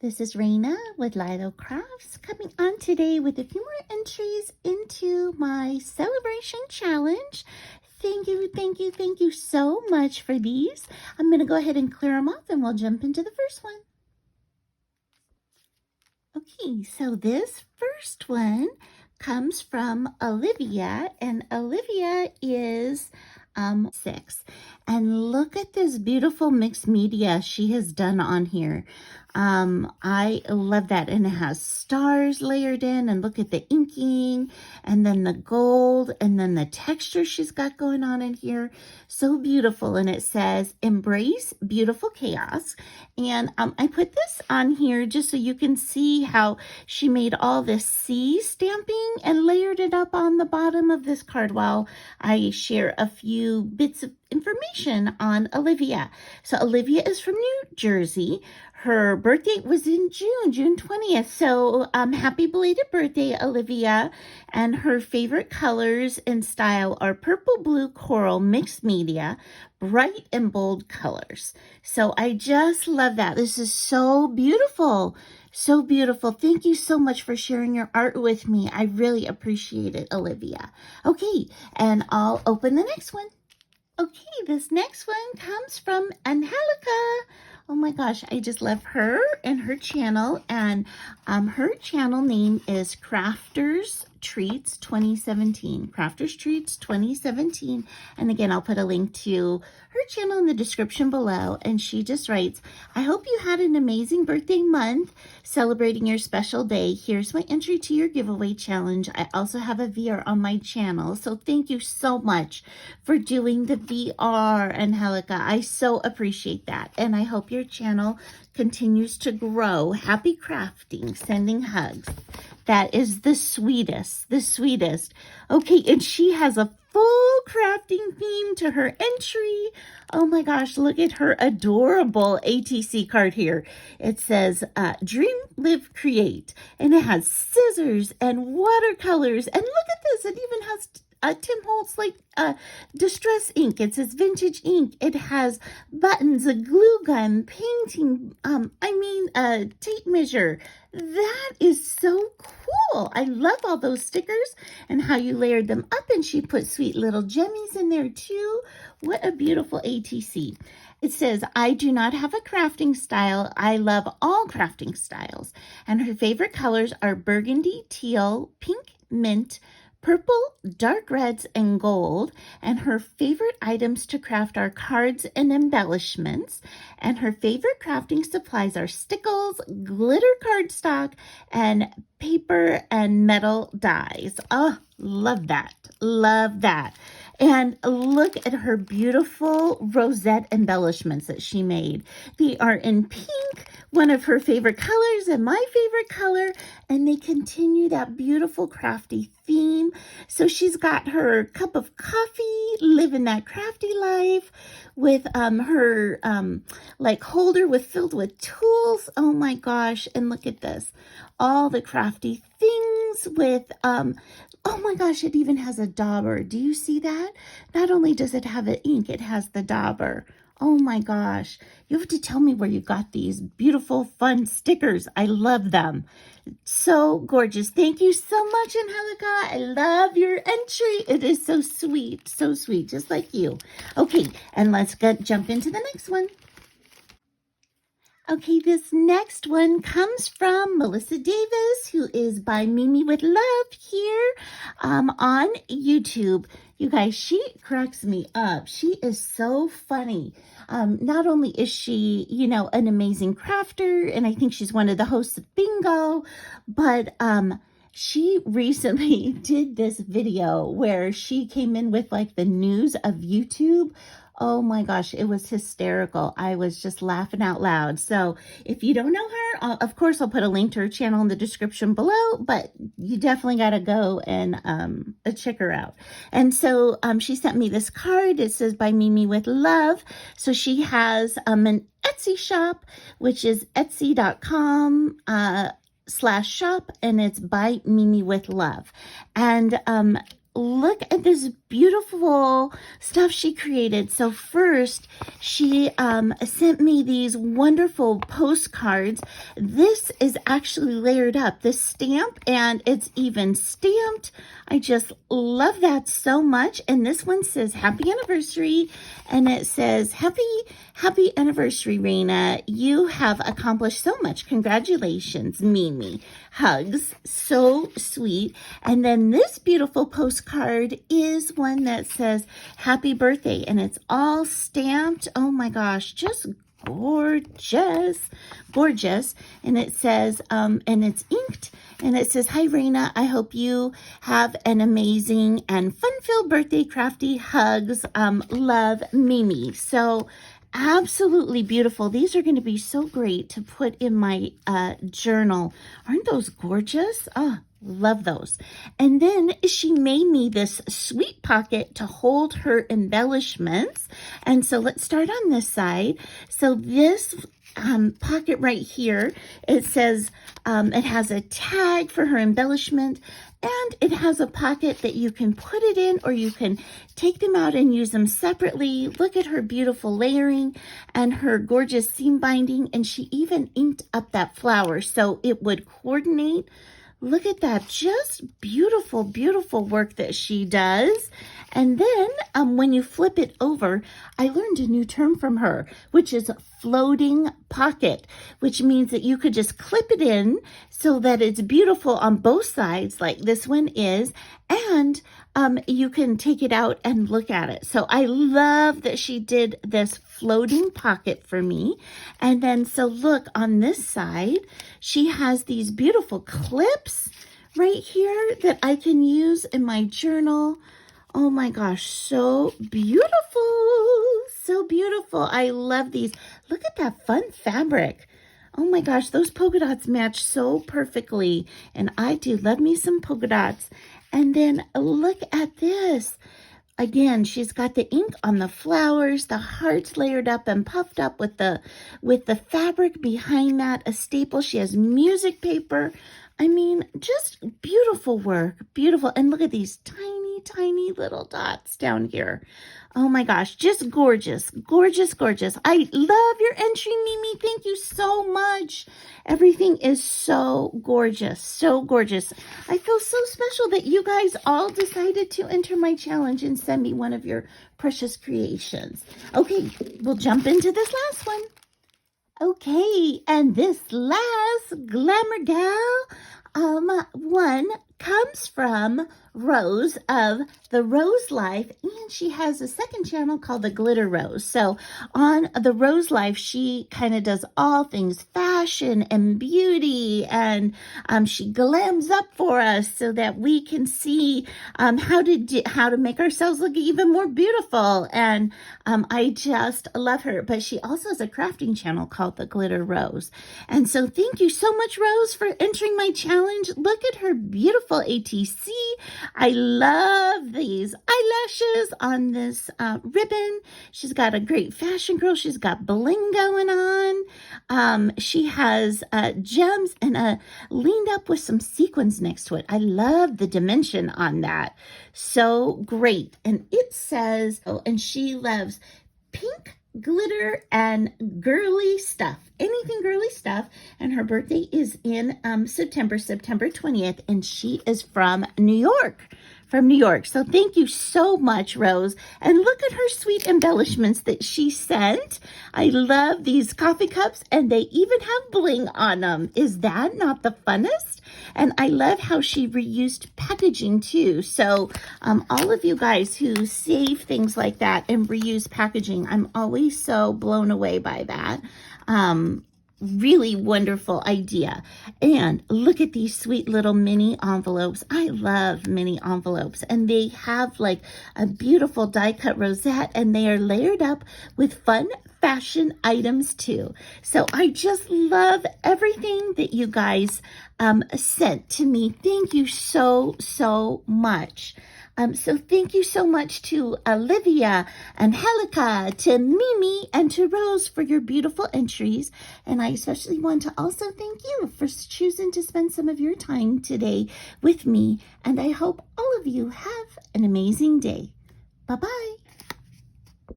This is Raina with LYLO Crafts coming on today with a few more entries into my celebration challenge. Thank you so much for these. I'm going to go ahead and clear them off and we'll jump into the first one. Okay, so this first one comes from Olivia, and Olivia is 6. And look at this beautiful mixed media she has done on here. I love that, and it has stars layered in, and look at the inking, and then the gold, and then the texture she's got going on in here. So beautiful, and it says, embrace beautiful chaos. And I put this on here just so you can see how she made all this C stamping and layered it up on the bottom of this card while I share a few bits of information on Olivia. So Olivia is from New Jersey. Her birthday was in June 20th. So happy belated birthday, Olivia. And her favorite colors and style are purple, blue, coral, mixed media, bright and bold colors. So I just love that. This is so beautiful. So beautiful. Thank you so much for sharing your art with me. I really appreciate it, Olivia. Okay, and I'll open the next one. Okay, this next one comes from Angelica. Oh my gosh, I just love her and her channel. And her channel name is crafterstreats2017. crafterstreats2017. And again, I'll put a link to her channel in the description below. And she just writes, I hope you had an amazing birthday month celebrating your special day. Here's my entry to your giveaway challenge. I also have a VR on my channel. So thank you so much for doing the VR, Angelica. I so appreciate that. And I hope your channel continues to grow. Happy crafting, sending hugs. That is the sweetest, the sweetest. Okay, and she has a full crafting theme to her entry. Oh my gosh, look at her adorable ATC card here. It says, Dream, Live, Create. And it has scissors and watercolors. And look at this, it even has Tim Holtz distress ink. It says vintage ink. It has buttons, a glue gun, painting, a tape measure. That is so cool. I love all those stickers and how you layered them up, and she put sweet little jemmies in there too. What a beautiful ATC. It says, I do not have a crafting style. I love all crafting styles. And her favorite colors are burgundy, teal, pink, mint, purple, dark reds, and gold. And her favorite items to craft are cards and embellishments. And her favorite crafting supplies are stickles, glitter cardstock, and paper and metal dies. Oh, love that. Love that. And look at her beautiful rosette embellishments that she made. They are in pink, one of her favorite colors and my favorite color, and they continue that beautiful crafty theme. So she's got her cup of coffee, living that crafty life, with her holder filled with tools. Oh my gosh, and look at this. All the crafty things with oh my gosh, it even has a dauber. Do you see that? Not only does it have an ink, it has the dauber. Oh my gosh. You have to tell me where you got these beautiful, fun stickers. I love them. So gorgeous. Thank you so much, Angelica. I love your entry. It is so sweet, just like you. Okay, and let's jump into the next one. Okay, this next one comes from Melissa Davis, who is by Mimi with Love here on YouTube. You guys, she cracks me up. She is so funny. Not only is she, an amazing crafter, and I think she's one of the hosts of Bingo, but she recently did this video where she came in with the news of YouTube. Oh my gosh, it was hysterical. I was just laughing out loud. So if you don't know her, of course, I'll put a link to her channel in the description below, but you definitely got to go and check her out. And so she sent me this card. It says by Mimi with Love. So she has an Etsy shop, which is etsy.com/shop, and it's by Mimi with Love. And look at this beautiful stuff she created. So first, she sent me these wonderful postcards. This is actually layered up, this stamp, and it's even stamped. I just love that so much. And this one says happy anniversary, and it says happy anniversary, Raina. You have accomplished so much. Congratulations, Mimi. Hugs. So sweet. And then this beautiful postcard is one that says happy birthday, and it's all stamped. Oh my gosh, just gorgeous. And it says and it's inked, and it says, hi Raina, I hope you have an amazing and fun-filled birthday. Crafty hugs. Love, Mimi. So absolutely beautiful. These are going to be so great to put in my journal. Aren't those gorgeous? Oh, love those. And then she made me this sweet pocket to hold her embellishments. And so let's start on this side. So this pocket right here, it says it has a tag for her embellishment, and it has a pocket that you can put it in, or you can take them out and use them separately. Look at her beautiful layering and her gorgeous seam binding, and she even inked up that flower so it would coordinate. Look at that. Just beautiful, beautiful work that she does. And then when you flip it over, I learned a new term from her, which is floating pocket, which means that you could just clip it in so that it's beautiful on both sides, like this one is, and you can take it out and look at it. So I love that she did this floating pocket for me. And then, so look on this side, she has these beautiful clips right here that I can use in my journal. Oh my gosh, so beautiful. So beautiful. I love these. Look at that fun fabric. Oh my gosh, those polka dots match so perfectly. And I do love me some polka dots. And then look at this. Again, she's got the ink on the flowers, the hearts layered up and puffed up with the fabric behind that, a staple. She has music paper. I mean, just beautiful work, beautiful. And look at these tiny, tiny little dots down here. Oh my gosh, just gorgeous, gorgeous, gorgeous. I love your entry, Mimi. Thank you so much. Everything is so gorgeous, so gorgeous. I feel so special that you guys all decided to enter my challenge and send me one of your precious creations. Okay, we'll jump into this last one. Okay, and this last Glamour Gal one comes from Rose of TheRoseLife, and she has a second channel called The Glitter Rose. So on TheRoseLife, she kind of does all things fashion and beauty, and she glams up for us so that we can see how to make ourselves look even more beautiful. And I just love her. But she also has a crafting channel called The Glitter Rose. And so thank you so much, Rose, for entering my challenge. Look at her beautiful ATC. I love these eyelashes on this ribbon. She's got a great fashion girl. She's got bling going on. She has gems and leaned up with some sequins next to it. I love the dimension on that. So great. And it says, oh, and she loves pink glitter and girly stuff, anything girly stuff. And her birthday is in September 20th, and she is from New York. So thank you so much, Rose. And look at her sweet embellishments that she sent. I love these coffee cups, and they even have bling on them. Is that not the funnest? And I love how she reused packaging too. So all of you guys who save things like that and reuse packaging, I'm always so blown away by that. Really wonderful idea. And look at these sweet little mini envelopes. I love mini envelopes, and they have like a beautiful die cut rosette, and they are layered up with fun fashion items too. So I just love everything that you guys sent to me. Thank you so, so much. So thank you so much to Olivia, Angelica, to Mimi, and to Rose for your beautiful entries. And I especially want to also thank you for choosing to spend some of your time today with me. And I hope all of you have an amazing day. Bye-bye.